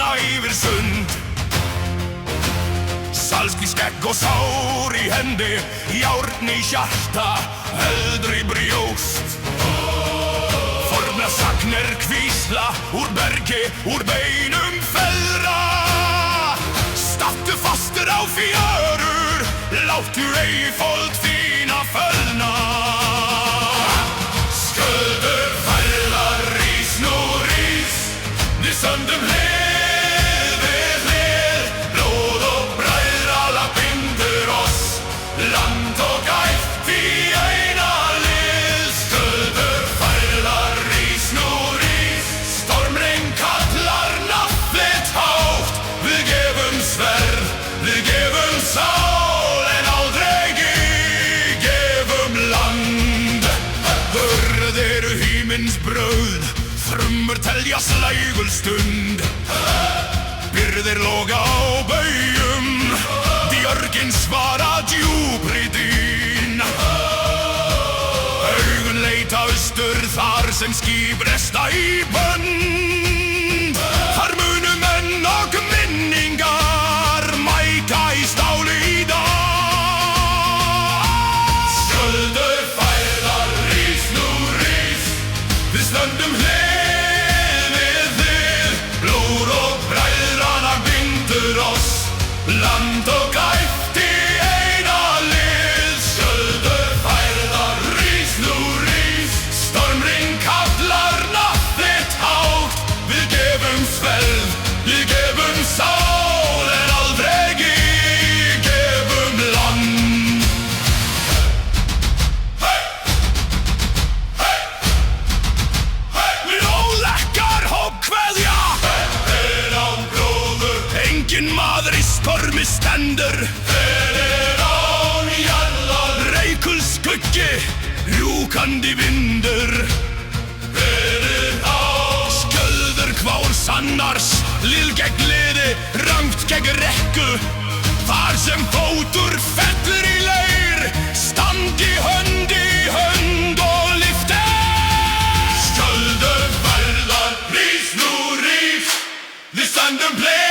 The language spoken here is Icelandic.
sigla yfir sund. Salski skegg og sár í hendi, járn í hjarta, eldur í brjóst. Forna sagnir hvísla úr bergi, úr beinum feðra. Stattu fastur á fjörur, láttu ei fold þína fölna. Sköldur færðar, rís nú rís, við söndum hlið við hlið. Blóð og bræðralag bindur oss, land og ætt í eina lið. Sköldur færðar, rís nú rís, stormring kallar nafnið hátt. Við gefum sverð, við gefum sál, en aldrei gefum land. Hörðir hímins brauð, þrummur telja slægul stund. Byrðir loga á baujum, björgin svara djúpri dýn. Augun leita austur þar sem skip resta í bönd. Þar munu menn og minningar mæta í stáli í dag. Sköldur færðar, rís nú rís, við stöndum hlið við hlið. Blóð og bræðralag bindur oss, land og ætt í eina lið. Sköldur færðar, rís nú rís, stormring kallar nafnið hátt. Við gefum sverð, við gefum sál, en aldrei gefum land. Hey! Hey! Hey! Við ólekkar hópkveðja, án blóður, enginn maður í stormi stendur. Án jarðar, reikul skuggi, rjúkandi vindur. Sköldur hvár sannars, lið gegn liði, rangt gegn rekku. Þar sem fótur fellur í leir, standi hönd í hönd og lyfti. Sköldur færðar, rís nú rís, við stöndum hlið